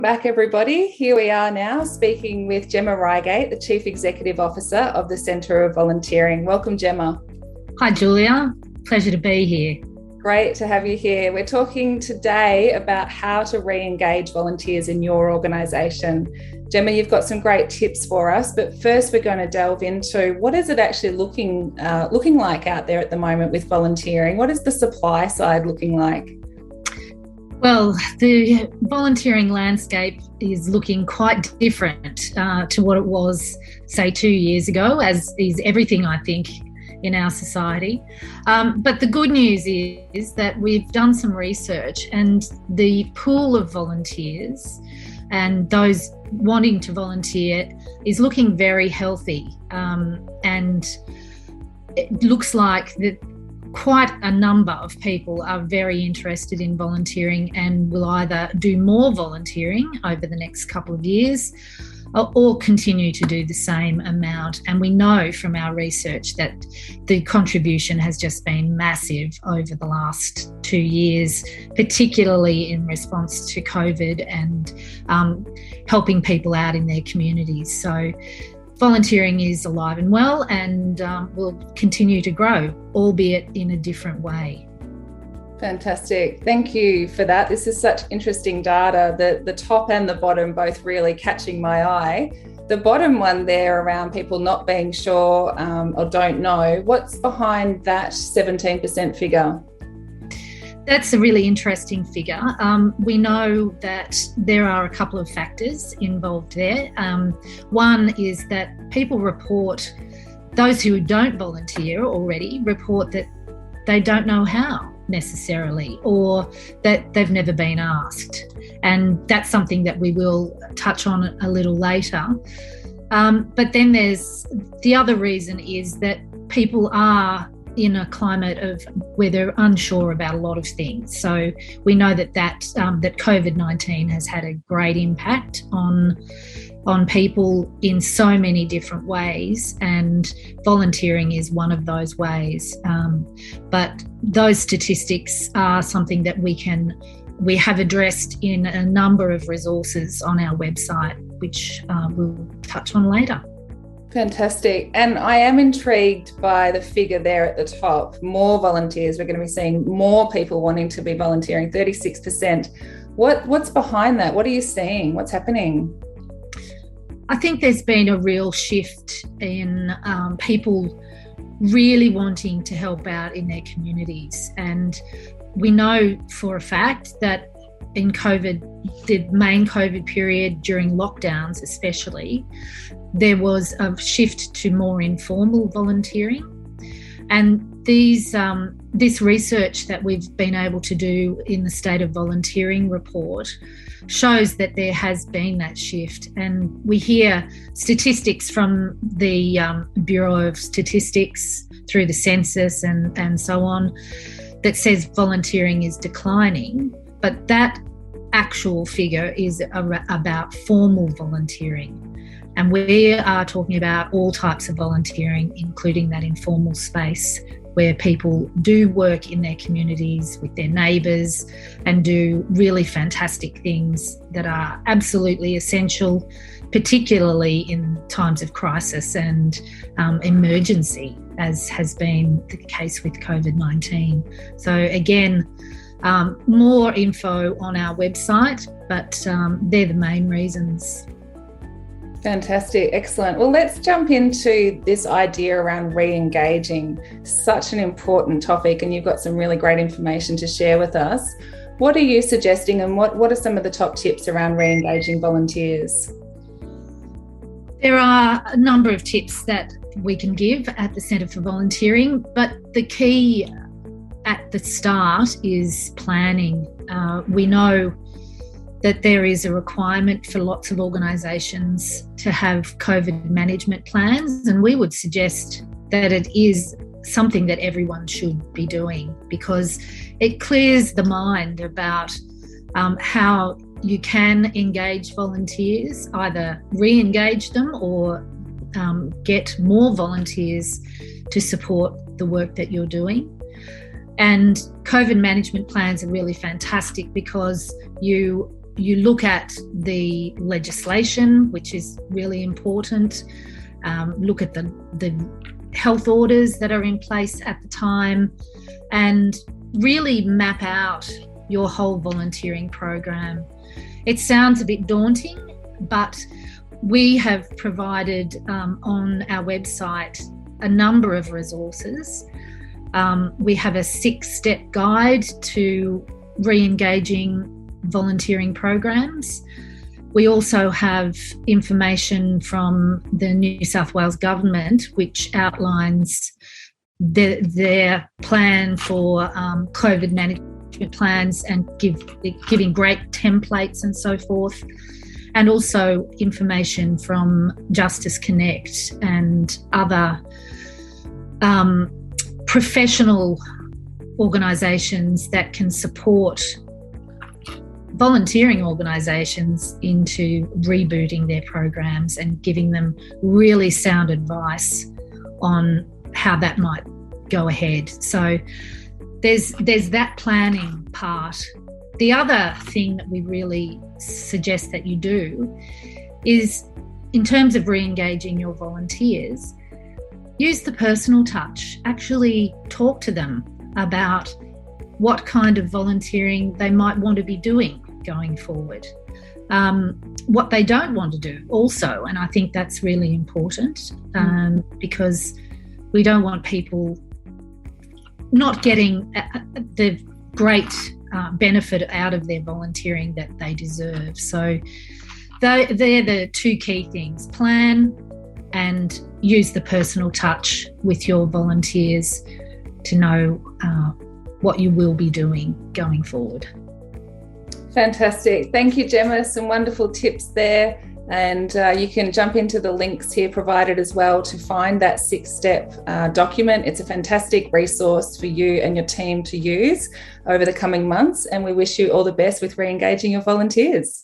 Back, everybody. Here we are now speaking with Gemma Rygate, the Chief Executive Officer of the Centre of Volunteering. Welcome, Gemma. Hi, Julia. Pleasure to be here. Great to have you here. We're talking today about how to re-engage volunteers in your organisation. Gemma, you've got some great tips for us, but first we're going to delve into what is it actually looking like out there at the moment with volunteering? What is the supply side looking like? Well, the volunteering landscape is looking quite different to what it was, say, 2 years ago, as is everything, I think, in our society. But the good news is that we've done some research, and the pool of volunteers and those wanting to volunteer is looking very healthy. And it looks like that quite a number of people are very interested in volunteering and will either do more volunteering over the next couple of years or continue to do the same amount. And we know from our research that the contribution has just been massive over the last 2 years, particularly in response to COVID and helping people out in their communities. So volunteering is alive and well and will continue to grow, albeit in a different way. Fantastic. Thank you for that. This is such interesting data. The top and the bottom both really catching my eye. The bottom one there around people not being sure or don't know, what's behind that 17% figure? That's a really interesting figure. We know that there are a couple of factors involved there. One is that people report, those who don't volunteer already report that they don't know how necessarily, or that they've never been asked. And that's something that we will touch on a little later. But then there's the other reason is that people are in a climate of where they're unsure about a lot of things. So we know that COVID-19 has had a great impact on people in so many different ways, and volunteering is one of those ways. But those statistics are something that we have addressed in a number of resources on our website, which we'll touch on later. Fantastic. And I am intrigued by the figure there at the top. More volunteers. We're going to be seeing more people wanting to be volunteering, 36%. What's behind that? What are you seeing? What's happening? I think there's been a real shift in people really wanting to help out in their communities. And we know for a fact that in COVID, the main COVID period, during lockdowns especially, there was a shift to more informal volunteering. And this research that we've been able to do in the State of Volunteering report shows that there has been that shift. And we hear statistics from the Bureau of Statistics through the census and so on that says volunteering is declining, but that actual figure is about formal volunteering. And we are talking about all types of volunteering, including that informal space where people do work in their communities with their neighbours and do really fantastic things that are absolutely essential, particularly in times of crisis and emergency, as has been the case with COVID-19. So again, more info on our website, but they're the main reasons. Fantastic. Excellent. Well, let's jump into this idea around re-engaging. Such an important topic, and you've got some really great information to share with us. What are you suggesting, and what are some of the top tips around re-engaging volunteers? There are a number of tips that we can give at the Centre for Volunteering, but the key at the start is planning. We know that there is a requirement for lots of organisations to have COVID management plans, and we would suggest that it is something that everyone should be doing, because it clears the mind about how you can engage volunteers, either re-engage them or get more volunteers to support the work that you're doing. And COVID management plans are really fantastic because you You look at the legislation, which is really important. Look at the health orders that are in place at the time, and really map out your whole volunteering program. It sounds a bit daunting, but we have provided on our website a number of resources. We have a 6-step guide to re-engaging volunteering programs. We also have information from the New South Wales government, which outlines their plan for COVID management plans and giving great templates and so forth. And also information from Justice Connect and other professional organisations that can support volunteering organisations into rebooting their programs and giving them really sound advice on how that might go ahead. So there's that planning part. The other thing that we really suggest that you do is, in terms of re-engaging your volunteers, use the personal touch. Actually talk to them about what kind of volunteering they might want to be doing going forward, what they don't want to do also. And I think that's really important, because we don't want people not getting the great benefit out of their volunteering that they deserve. So they're the two key things: plan and use the personal touch with your volunteers to know what you will be doing going forward. Fantastic. Thank you, Gemma. Some wonderful tips there. And you can jump into the links here provided as well to find that 6-step document. It's a fantastic resource for you and your team to use over the coming months. And we wish you all the best with re-engaging your volunteers.